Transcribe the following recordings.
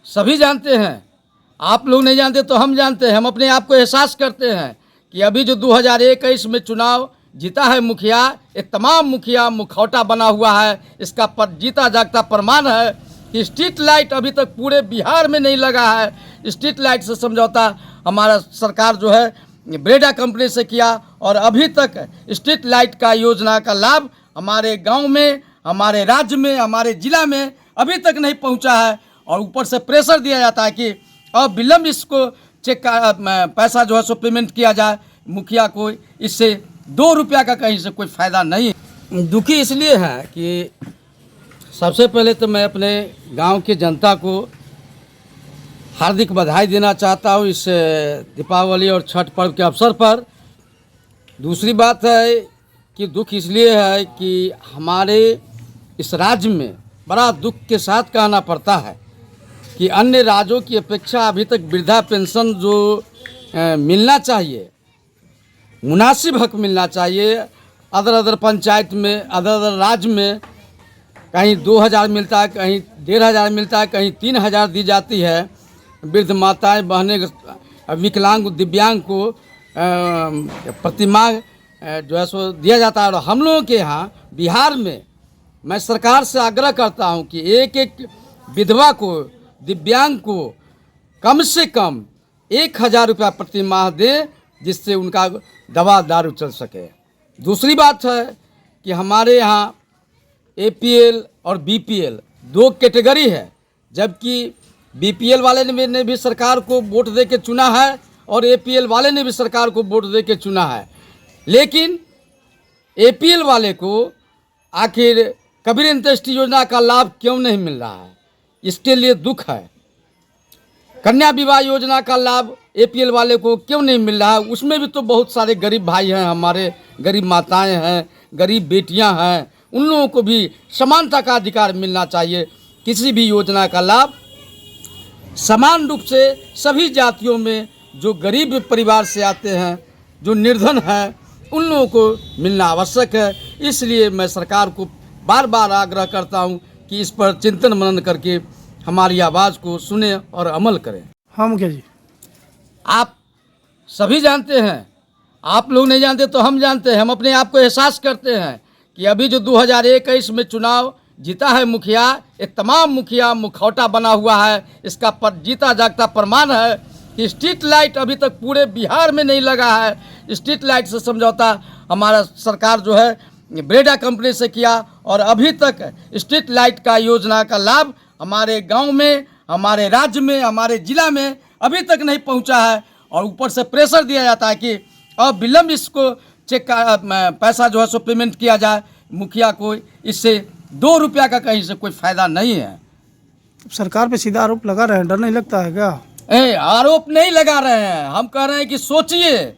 सभी जानते हैं, आप लोग नहीं जानते तो हम जानते हैं। हम अपने आप को एहसास करते हैं कि अभी जो 2021 में चुनाव जीता है मुखिया, ये तमाम मुखिया मुखौटा बना हुआ है। इसका जीता जागता प्रमाण है कि स्ट्रीट लाइट अभी तक पूरे बिहार में नहीं लगा है। स्ट्रीट लाइट से समझौता हमारा सरकार जो है ब्रेडा कंपनी से किया और अभी तक स्ट्रीट लाइट का योजना का लाभ हमारे गांव में, हमारे राज्य में, हमारे ज़िला में अभी तक नहीं पहुंचा है। और ऊपर से प्रेशर दिया जाता है कि अब विलम्ब इसको चेक का पैसा जो है सो पेमेंट किया जाए मुखिया को। इससे 2 रुपया का कहीं से कोई फ़ायदा नहीं है। दुखी इसलिए है कि सबसे पहले तो मैं अपने गांव की जनता को हार्दिक बधाई देना चाहता हूं इस दीपावली और छठ पर्व के अवसर पर। दूसरी बात है कि दुख इसलिए है कि हमारे इस राज्य में बड़ा दुख के साथ कहना पड़ता है कि अन्य राज्यों की अपेक्षा अभी तक वृद्धा पेंशन जो मिलना चाहिए, मुनासिब हक मिलना चाहिए, अदर पंचायत में, अदर राज्य में कहीं 2000 मिलता है, कहीं 1500 मिलता है, कहीं 3000 दी जाती है। वृद्ध माताएं बहनें, विकलांग दिव्यांग को प्रतिमाह जो है सो दिया जाता है। और हम लोगों के यहाँ बिहार में मैं सरकार से आग्रह करता हूँ कि एक एक विधवा को, दिव्यांग को कम से कम 1000 रुपया प्रति माह दे, जिससे उनका दवा दारू चल सके। दूसरी बात है कि हमारे यहाँ APL और BPL 2 कैटेगरी है, जबकि BPL वाले ने भी सरकार को वोट दे के चुना है और APL वाले ने भी सरकार को वोट दे के चुना है। लेकिन APL वाले को आखिर कबीर अंत्येष्टि योजना का लाभ क्यों नहीं मिल रहा है, इसके लिए दुख है। कन्या विवाह योजना का लाभ APL वाले को क्यों नहीं मिल रहा है, उसमें भी तो बहुत सारे गरीब भाई हैं, हमारे गरीब माताएं हैं, गरीब बेटियां हैं, उन लोगों को भी समानता का अधिकार मिलना चाहिए। किसी भी योजना का लाभ समान रूप से सभी जातियों में, जो गरीब परिवार से आते हैं, जो निर्धन हैं, उन लोगों को मिलना आवश्यक है। इसलिए मैं सरकार को बार बार आग्रह करता हूं कि इस पर चिंतन मनन करके हमारी आवाज़ को सुने और अमल करें। हाँ मुखिया जी, आप सभी जानते हैं, आप लोग नहीं जानते तो हम जानते हैं। हम अपने आप को एहसास करते हैं कि अभी जो 2021 में चुनाव जीता है मुखिया, ये तमाम मुखिया मुखौटा बना हुआ है। इसका जीता जागता प्रमाण है कि स्ट्रीट लाइट अभी तक पूरे बिहार में नहीं लगा है। स्ट्रीट लाइट से समझौता हमारा सरकार जो है ब्रेडा कंपनी से किया और अभी तक स्ट्रीट लाइट का योजना का लाभ हमारे गांव में, हमारे राज्य में, हमारे ज़िला में अभी तक नहीं पहुंचा है। और ऊपर से प्रेशर दिया जाता है कि अब विलम्ब इसको चेक का पैसा जो है सो पेमेंट किया जाए मुखिया को। इससे 2 रुपया का कहीं से कोई फ़ायदा नहीं है। सरकार पे सीधा आरोप लगा रहे हैं, डर नहीं लगता है क्या? आरोप नहीं लगा रहे हैं, हम कह रहे हैं कि सोचिए,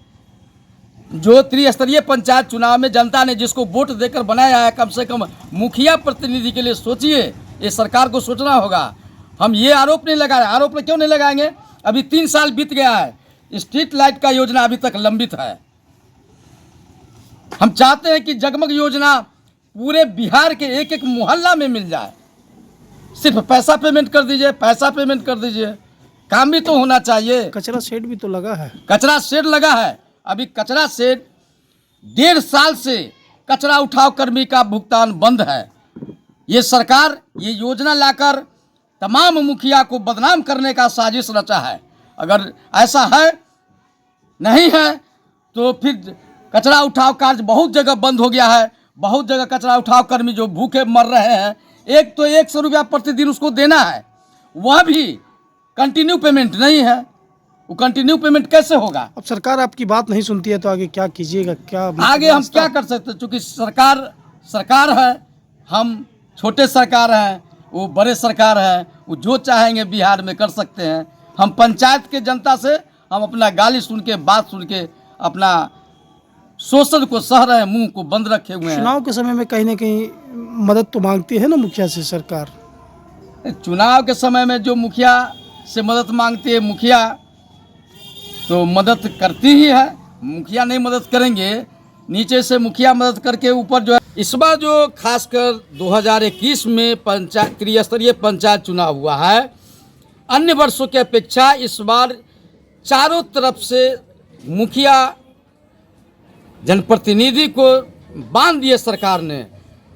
जो त्रिस्तरीय पंचायत चुनाव में जनता ने जिसको वोट देकर बनाया है, कम से कम मुखिया प्रतिनिधि के लिए सोचिए। ये सरकार को सोचना होगा। हम ये आरोप नहीं लगा रहे। आरोप क्यों नहीं लगाएंगे? अभी 3 साल बीत गया है, स्ट्रीट लाइट का योजना अभी तक लंबित है। हम चाहते हैं कि जगमग योजना पूरे बिहार के एक एक मोहल्ला में मिल जाए। सिर्फ पैसा पेमेंट कर दीजिए, पैसा पेमेंट कर दीजिए, काम भी तो होना चाहिए। कचरा शेड भी तो लगा है। कचरा शेड लगा है, अभी कचरा शेड 1.5 साल से कचरा उठाव कर्मी का भुगतान बंद है। ये सरकार ये योजना लाकर तमाम मुखिया को बदनाम करने का साजिश रचा है। अगर ऐसा है नहीं है तो फिर कचरा उठाव कार्य बहुत जगह बंद हो गया है। बहुत जगह कचरा उठाव कर्मी जो भूखे मर रहे हैं, एक तो 100 रुपया प्रतिदिन उसको देना है, वह भी कंटिन्यू पेमेंट नहीं है। वो कंटिन्यू पेमेंट कैसे होगा? अब सरकार आपकी बात नहीं सुनती है तो आगे क्या कीजिएगा? क्या आगे हम क्या कर सकते हैं? चूँकि सरकार है, हम छोटे सरकार हैं, वो बड़े सरकार हैं, वो जो चाहेंगे बिहार में कर सकते हैं। हम पंचायत के जनता से हम अपना गाली सुन के, बात सुन के अपना शोषण को सह रहे हैं, मुंह को बंद रखे हुए हैं। चुनाव के समय में कहीं ना कहीं मदद तो मांगती है ना मुखिया से सरकार। चुनाव के समय में जो मुखिया से मदद मांगती है, मुखिया तो मदद करती ही है। मुखिया नहीं मदद करेंगे, नीचे से मुखिया मदद करके ऊपर जो है। इस बार जो खासकर 2021 में त्रिस्तरीय पंचायत चुनाव हुआ है, अन्य वर्षों की अपेक्षा इस बार चारों तरफ से मुखिया जनप्रतिनिधि को बांध दिए सरकार ने,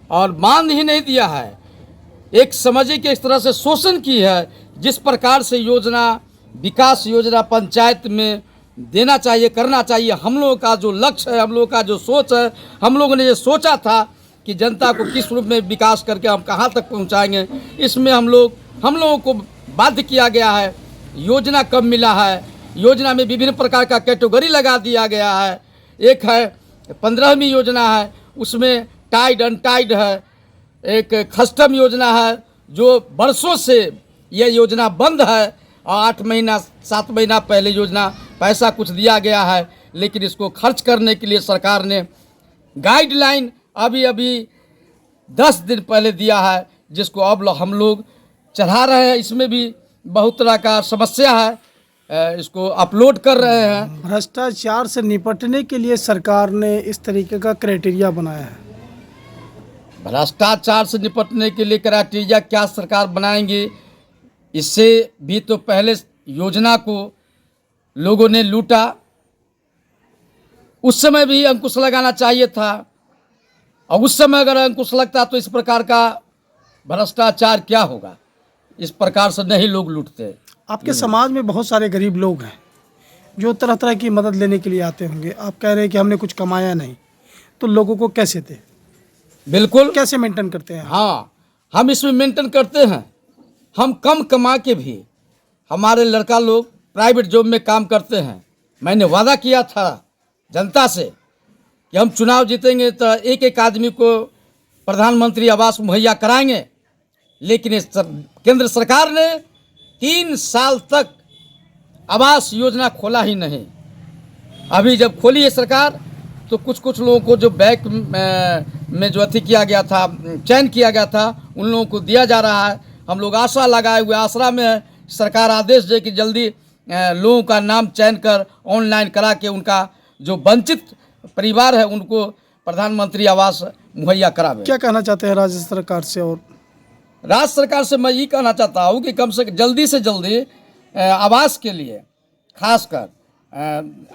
और बांध ही नहीं दिया है, एक समझिए कि इस तरह से शोषण की है। जिस प्रकार से योजना, विकास योजना पंचायत में देना चाहिए, करना चाहिए, हम लोगों का जो लक्ष्य है, हम लोगों का जो सोच है, हम लोगों ने ये सोचा था कि जनता को किस रूप में विकास करके हम कहाँ तक पहुँचाएंगे, इसमें हम लोगों को बाध्य किया गया है। योजना कम मिला है, योजना में विभिन्न प्रकार का कैटेगरी लगा दिया गया है। एक है 15वीं योजना है, उसमें टाइड अनटाइड है। एक कस्टम योजना है जो वर्षों से यह योजना बंद है, और 8 महीना 7 महीना पहले योजना पैसा कुछ दिया गया है, लेकिन इसको खर्च करने के लिए सरकार ने गाइडलाइन अभी 10 दिन पहले दिया है, जिसको अब हम लोग चढ़ा रहे हैं। इसमें भी बहुत तरह का समस्या है, इसको अपलोड कर रहे हैं। भ्रष्टाचार से निपटने के लिए सरकार ने इस तरीके का क्राइटेरिया बनाया है। भ्रष्टाचार से निपटने के लिए क्राइटेरिया क्या सरकार बनाएंगे? इससे भी तो पहले योजना को लोगों ने लूटा, उस समय भी अंकुश लगाना चाहिए था, और उस समय अगर अंकुश लगता तो इस प्रकार का भ्रष्टाचार क्या होगा? इस प्रकार से नहीं लोग लूटते। आपके समाज में बहुत सारे गरीब लोग हैं जो तरह तरह की मदद लेने के लिए आते होंगे। आप कह रहे हैं कि हमने कुछ कमाया नहीं, तो लोगों को कैसे दे? बिल्कुल, कैसे मेंटेन करते हैं? हाँ, हम इसमें मेंटेन करते हैं। हम कम कमा के भी, हमारे लड़का लोग प्राइवेट जॉब में काम करते हैं। मैंने वादा किया था जनता से कि हम चुनाव जीतेंगे तो एक एक आदमी को प्रधानमंत्री आवास मुहैया कराएंगे, लेकिन इस केंद्र सरकार ने 3 साल तक आवास योजना खोला ही नहीं। अभी जब खोली है सरकार, तो कुछ लोगों को जो बैंक में जो अथी किया गया था, चयन किया गया था, उन लोगों को दिया जा रहा है। हम लोग आशा लगाए हुए आसरा में है, सरकार आदेश दे कि जल्दी लोगों का नाम चयन कर ऑनलाइन करा के उनका जो वंचित परिवार है उनको प्रधानमंत्री आवास मुहैया करावे। क्या कहना चाहते हैं राज्य सरकार से? और राज्य सरकार से मैं ये कहना चाहता हूँ कि कम से कम जल्दी से जल्दी आवास के लिए खासकर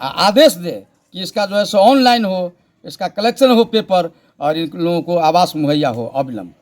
आदेश दे कि इसका जो है सो ऑनलाइन हो, इसका कलेक्शन हो पेपर, और इन लोगों को आवास मुहैया हो अविलंब।